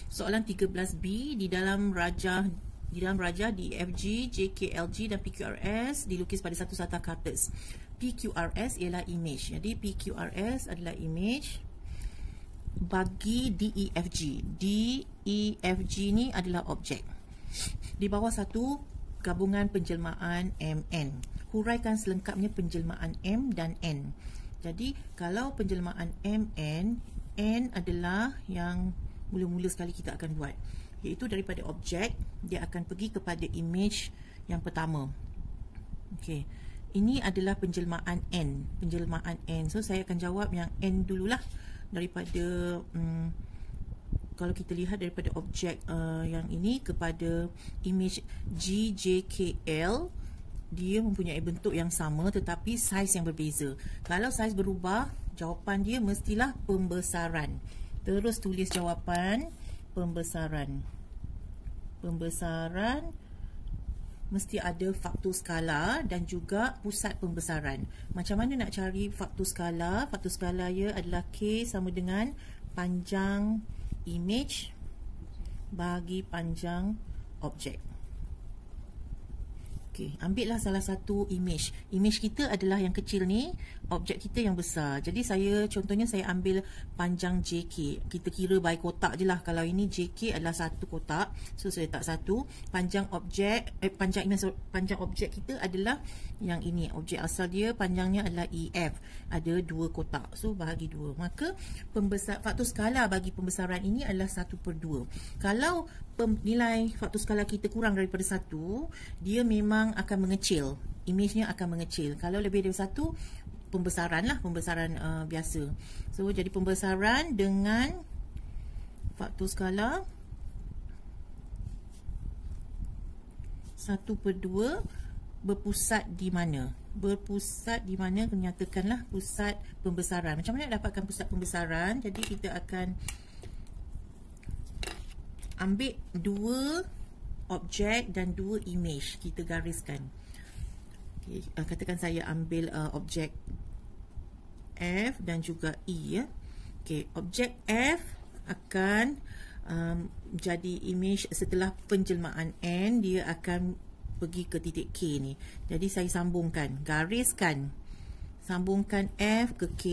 Soalan 13B, di dalam rajah DFG, JKLG dan PQRS dilukis pada satu satah kertas. PQRS ialah image. Jadi PQRS adalah image bagi DEFG. DEFG ni adalah objek. Di bawah satu gabungan penjelmaan MN. Huraikan selengkapnya penjelmaan M dan N. Jadi kalau penjelmaan MN, N adalah yang mula-mula sekali kita akan buat, iaitu daripada objek dia akan pergi kepada image yang pertama. Okey, ini adalah penjelmaan N, so saya akan jawab yang N dululah. Daripada kalau kita lihat daripada objek yang ini kepada image GJKL, dia mempunyai bentuk yang sama tetapi saiz yang berbeza. Kalau saiz berubah, jawapan dia mestilah pembesaran. Terus tulis jawapan pembesaran. Pembesaran mesti ada faktor skala dan juga pusat pembesaran. Macam mana nak cari faktor skala? Faktor skala ia adalah K sama dengan panjang image bagi panjang objek. Okey, ambillah salah satu image. Image kita adalah yang kecil ni, objek kita yang besar. Jadi contohnya saya ambil panjang JK. Kita kira by kotak je lah. Kalau ini JK adalah satu kotak, so saya letak satu. Panjang objek panjang objek kita adalah yang ini. Objek asal dia panjangnya adalah EF. Ada dua kotak, so bahagi dua. Maka faktor skala bagi pembesaran ini adalah 1/2. Kalau nilai faktor skala kita kurang daripada 1, dia memang akan mengecil. Image-nya akan mengecil. Kalau lebih dari 1, pembesaran lah, pembesaran biasa. So jadi pembesaran dengan faktor skala 1/2 berpusat di mana? Berpusat di mana, nyatakanlah pusat pembesaran. Macam mana nak dapatkan pusat pembesaran? Jadi kita akan ambil dua objek dan dua image, kita gariskan. Okay, katakan saya ambil objek F dan juga E, ya. Okay, objek F akan jadi image setelah penjelmaan N, dia akan pergi ke titik K ni. Jadi saya sambungkan, gariskan, sambungkan F ke K.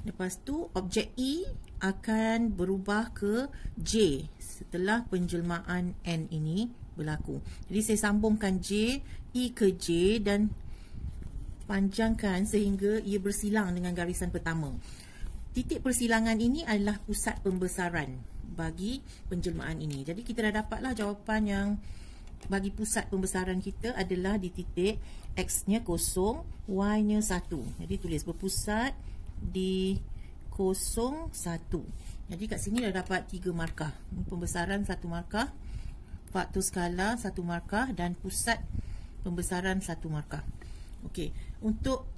Lepas tu objek E akan berubah ke J setelah penjelmaan N ini berlaku. Jadi saya sambungkan J, E ke J dan panjangkan sehingga ia bersilang dengan garisan pertama. Titik persilangan ini adalah pusat pembesaran bagi penjelmaan ini. Jadi kita dah dapatlah jawapan yang bagi pusat pembesaran kita adalah di titik X-nya 0, Y-nya 1. Jadi tulis berpusat di 0, 1. Jadi kat sini dah dapat 3 markah. Pembesaran 1 markah, faktor skala 1 markah dan pusat pembesaran 1 markah. Okey, untuk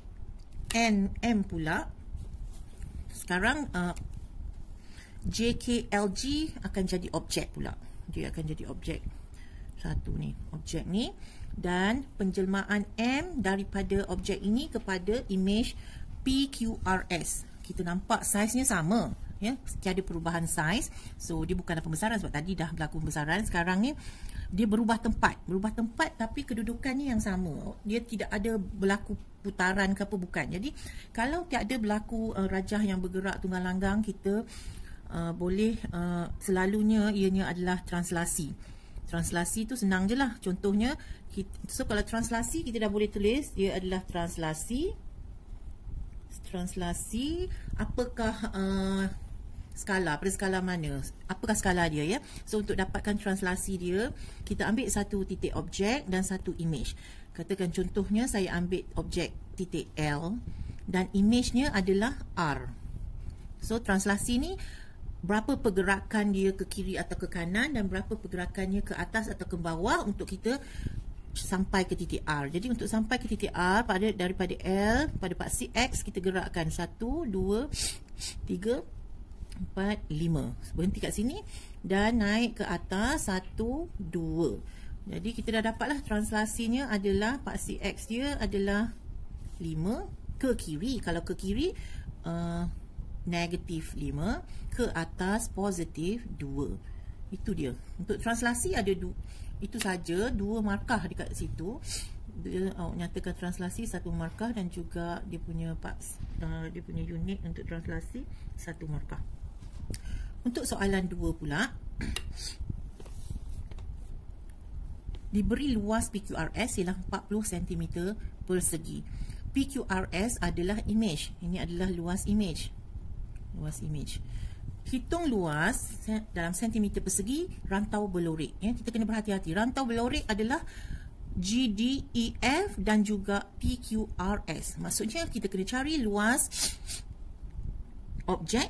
M pula, sekarang JKLG akan jadi objek pula. Dia akan jadi objek satu ni, objek ni, dan penjelmaan M daripada objek ini kepada image PQRS. Kita nampak saiznya sama, ya, tiada perubahan saiz. So dia bukanlah pembesaran sebab tadi dah berlaku pembesaran. Sekarang ni dia berubah tempat tapi kedudukannya yang sama. Dia tidak ada berlaku putaran ke apa, bukan. Jadi kalau tiada berlaku rajah yang bergerak tunggang langgang, kita boleh selalunya ianya adalah translasi. Translasi tu senang je lah. Contohnya so kalau translasi kita dah boleh tulis dia adalah translasi apakah skala, pada skala mana, apakah skala dia, ya. So untuk dapatkan translasi dia, kita ambil satu titik objek dan satu image. Katakan contohnya saya ambil objek titik L dan image-nya adalah R. So translasi ni berapa pergerakan dia ke kiri atau ke kanan dan berapa pergerakannya ke atas atau ke bawah untuk kita sampai ke titik R. Jadi untuk sampai ke titik R daripada L pada paksi X, kita gerakkan 1, 2, 3, 4, 5. Berhenti kat sini dan naik ke atas 1, 2. Jadi kita dah dapatlah translasinya adalah paksi X dia adalah 5 ke kiri. Kalau ke kiri negatif 5, ke atas positif 2. Itu dia. Untuk translasi ada itu saja, 2 markah dekat situ. Dia nyatakan translasi 1 markah dan juga dia punya parts, dia punya unit untuk translasi 1 markah. Untuk soalan 2 pula, diberi luas PQRS ialah 40 cm persegi. PQRS adalah image. Ini adalah luas image. Luas image. Hitung luas dalam sentimeter persegi rantau berlorek. Ya, kita kena berhati-hati. Rantau berlorek adalah GDEF dan juga PQRS. Maksudnya kita kena cari luas objek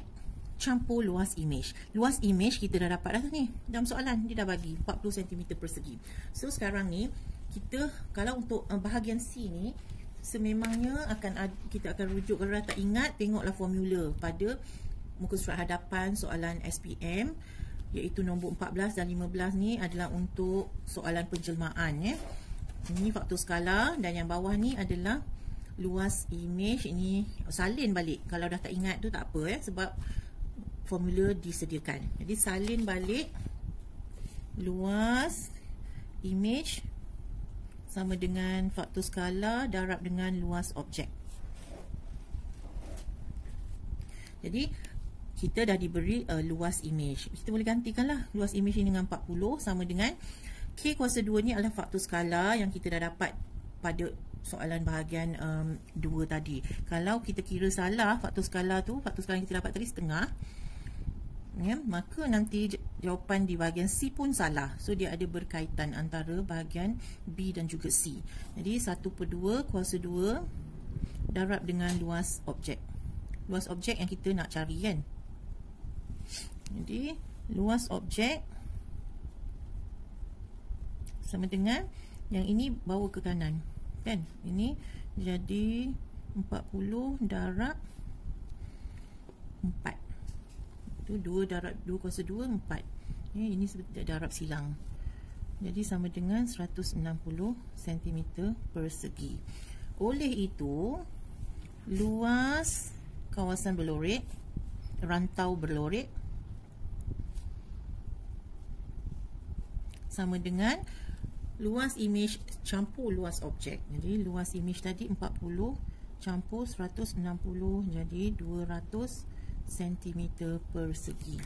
campur luas image. Luas image kita dah dapat dah ni. Dalam soalan dia dah bagi 40 cm persegi. So sekarang ni kita kalau untuk bahagian C ni sememangnya kita akan rujuk, kalau dah tak ingat tengoklah formula pada muka surat hadapan soalan SPM, iaitu nombor 14 dan 15 ni adalah untuk soalan penjelmaan ya. Ini faktor skala dan yang bawah ni adalah luas image. Ini salin balik. Kalau dah tak ingat tu tak apa ya, sebab formula disediakan. Jadi salin balik luas image sama dengan faktor skala darab dengan luas objek. Jadi kita dah diberi luas image. Kita boleh gantikanlah luas image ini dengan 40 sama dengan K kuasa 2 ni adalah faktor skala yang kita dah dapat pada soalan bahagian 2 tadi. Kalau kita kira salah faktor skala tu, faktor skala yang kita dapat tadi setengah, ya, maka nanti jawapan di bahagian C pun salah. So dia ada berkaitan antara bahagian B dan juga C. Jadi 1/2 kuasa 2 darab dengan luas objek. Luas objek yang kita nak cari kan. Jadi luas objek sama dengan yang ini bawa ke kanan kan. Ini jadi 40 darab 4. Itu 2 darab 2 kuasa 2 4. Ini seperti darab silang. Jadi sama dengan 160 cm persegi. Oleh itu luas kawasan berlorek, rantau berlorek sama dengan luas image campur luas objek. Jadi luas image tadi 40 campur 160 jadi 200 cm persegi.